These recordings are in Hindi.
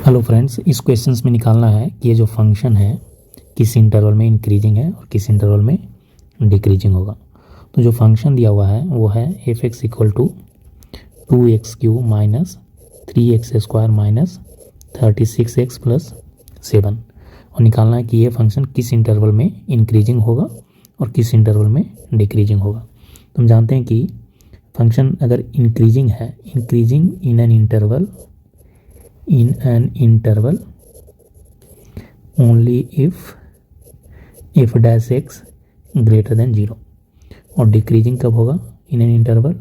हेलो फ्रेंड्स, इस क्वेश्चंस में निकालना है कि ये जो फंक्शन है किस इंटरवल में इंक्रीजिंग है और किस इंटरवल में डिक्रीजिंग होगा। तो जो फंक्शन दिया हुआ है वो है f x equal to 2x³ minus 3x² minus 36x plus 7 और निकालना है कि ये फंक्शन किस इंटरवल में इंक्रीजिंग होगा और किस इंटरवल में डिक्रीजिंग होगा। तो हम जानते हैं कि फंक्शन अगर इंक्रीजिंग है, increasing in an interval only if dash x greater than 0 और डिक्रीजिंग कब होगा इन एन इंटरवल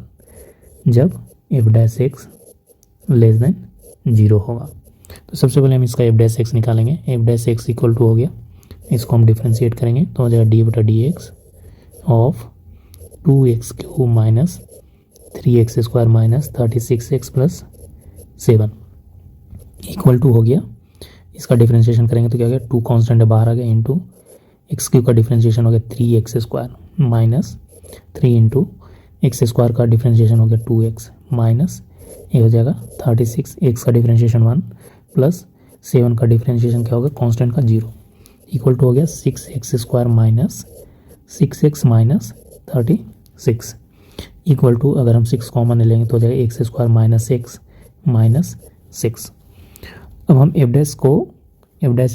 जब f dash x less than 0 होगा। तो सबसे पहले हम इसका f dash x निकालेंगे। f dash x equal to हो गया, इसको हम डिफ्रेंशिएट करेंगे तो हो जाएगा d/dx of 2x³ minus 3x² minus 36x plus 7 equal to हो गया। इसका डिफ्रेंशिएशन करेंगे तो क्या हो गया, 2 कांस्टेंट है बाहर आ गया, इंटू x³ का डिफ्रेंशिएशन हो गया 3x² माइनस 3 इंटू x² का डिफ्रेंशिएशन हो गया 2x माइनस ये हो जाएगा 36, x का डिफ्रेंशिएशन 1 प्लस 7 का डिफ्रेंशिएशन क्या होगा कांस्टेंट का 0 इक्वल टू हो गया 6x² minus 6x minus 36 equal to अगर हम 6 कॉमन लेंगे तो हो जाएगा x² माइनस x माइनस 6। अब हम f dash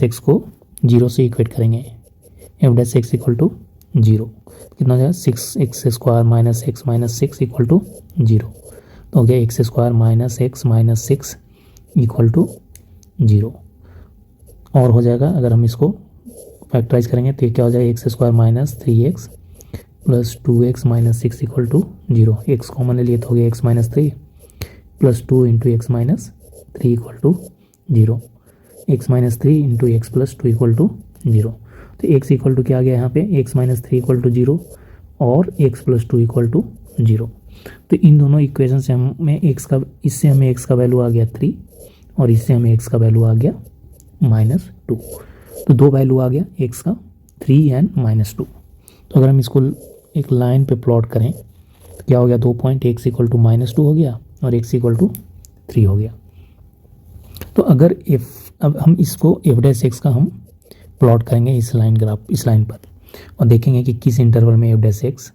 x को 0 से इक्वेट करेंगे। f dash x equal to 0 कितना हो जाएगा 6x² minus x minus 6 equal to 0 तो हो गया x² minus x minus 6 equal to 0 और हो जाएगा अगर हम इसको फैक्टराइज करेंगे तो ये क्या हो जाएगा x² minus 3x plus 2x minus 6 equal to 0। x common ले लिए तो हो गया x minus 3 plus 2 into x minus 3 equal to 0, x minus 3 into x plus 2 equal to 0। तो x इक्वल टू क्या आ गया यहाँ पे x माइनस 3 इक्वल टू 0 और x प्लस 2 इक्वल टू 0। तो इन दोनों इक्वेशन से हमें इससे हमें x का वैल्यू आ गया 3 और इससे हमें x का वैल्यू आ गया -2। तो दो वैल्यू आ गया x का 3 एंड -2। तो अगर हम इसको एक लाइन पे प्लॉट करें तो क्या हो गया, 2 पॉइंट x इक्वल टू -2 हो गया और x इक्वल टू 3 हो गया। तो अगर अब हम इसको f dash x का हम प्लॉट करेंगे इस लाइन पर और देखेंगे कि किस इंटरवल में f dash x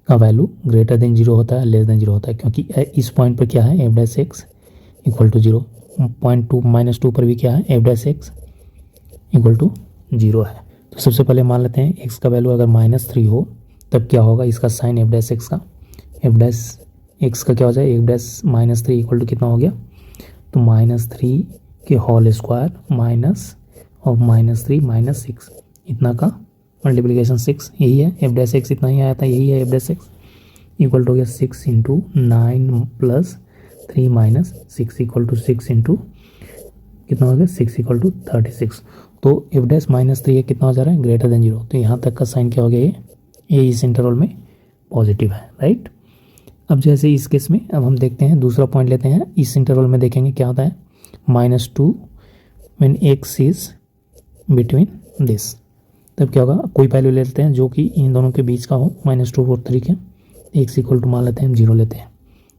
का वैल्यू ग्रेटर देन 0 होता है, लेस देन 0 होता है, क्योंकि इस पॉइंट पर क्या है f dash x equal to 0, point -2 पर भी क्या है f dash x equal to 0 है। तो सबसे पहले मान लेते हैं x का वैल्यू अगर -3 हो तब क्या होगा, इसका साइन f dash x का f dash x का क्या हो जाए f dash -3 इक्वल टू कितना हो गया, तो -3 के होल स्क्वायर माइनस ऑफ -3 -6 इतना का मल्टीप्लिकेशन 6 यही है f dash x इतना ही आया था, यही है f dash x equal to हो गया 6 into 9 plus 3 minus 6 equal to 6 into कितना हो गया 6 इक्वल टू 36। तो f dash -3 है कितना हो जा रहा है, ग्रेटर देन 0। तो यहाँ तक का साइन क्या हो गया, ये इस इंटरवल में पॉजिटिव है, राइट। अब जैसे इस केस में अब हम देखते हैं दूसरा पॉइंट लेते हैं, इस इंटरवल में देखेंगे क्या होता है, -2 when x is between this, तब क्या होगा, कोई वैल्यू ले लेते हैं जो कि इन दोनों के बीच का हो, -2 और 3 के, x इक्वल टू मान लेते हैं हम 0 लेते हैं।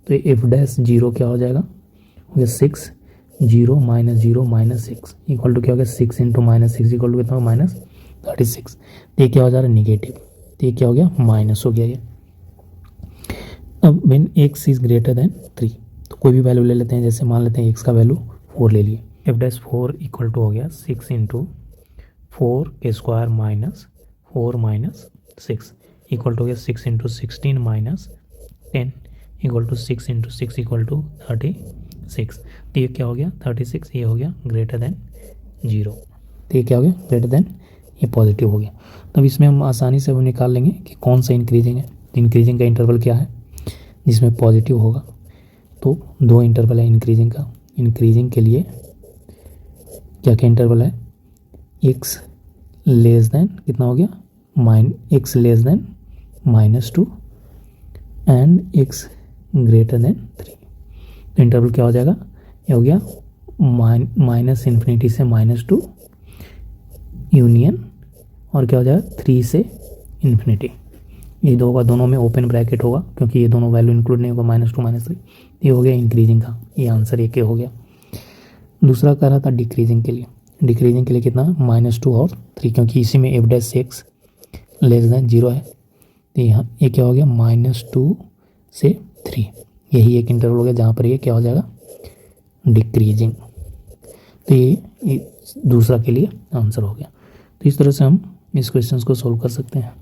तो f dash 0 क्या हो जाएगा, हो गया 6 0 -0 -6 इक्वल टू क्या हो गया 6 इंटू -6 इक्वल टू कितना होगा -36। तो ये क्या हो जा रहा है नेगेटिव, तो ये क्या हो गया माइनस हो गया ये। अब when x is greater than 3 तो कोई भी वैल्यू ले लेते हैं, जैसे मान लेते हैं x का वैल्यू 4 ले लिए, f dash 4 इक्वल टू हो गया 6 इंटू 4 के square minus 4 minus 6 equal to हो गया 6 into 16 minus 10 equal to 6 into 6 equal to 36। तो ये क्या हो गया 36, ये हो गया ग्रेटर देन 0। तो ये क्या हो गया ग्रेटर देन, ये पॉजिटिव हो गया। तब इसमें हम आसानी से वो निकाल लेंगे कि कौन सा इंक्रीजिंग है। इंक्रीजिंग का इंटरवल क्या है जिसमें पॉजिटिव होगा, तो दो इंटरवल है इंक्रीजिंग का। इंक्रीजिंग के लिए क्या क्या इंटरवल है, x लेस देन कितना हो गया x less than -2 and x greater than 3। तो इंटरवल क्या हो जाएगा, ये हो गया -∞ से -2 यूनियन और क्या हो जाएगा 3 से ∞। ये दो होगा, दोनों में ओपन ब्रैकेट होगा क्योंकि ये दोनों वैल्यू इंक्लूड नहीं होगा, -2 -3। ये हो गया इंक्रीजिंग का, ये आंसर ये क्या हो गया। दूसरा कह रहा था डिक्रीजिंग के लिए। डिक्रीजिंग के लिए कितना, -2 और 3, क्योंकि इसी में F dash x less than 0 है। तो यहाँ ये क्या हो गया, -2 से 3, यही एक इंटरवल हो गया जहाँ पर ये क्या हो जाएगा, डिक्रीजिंग। तो ये दूसरा के लिए आंसर हो गया। तो इस तरह से हम इस क्वेश्चन को सोल्व कर सकते हैं।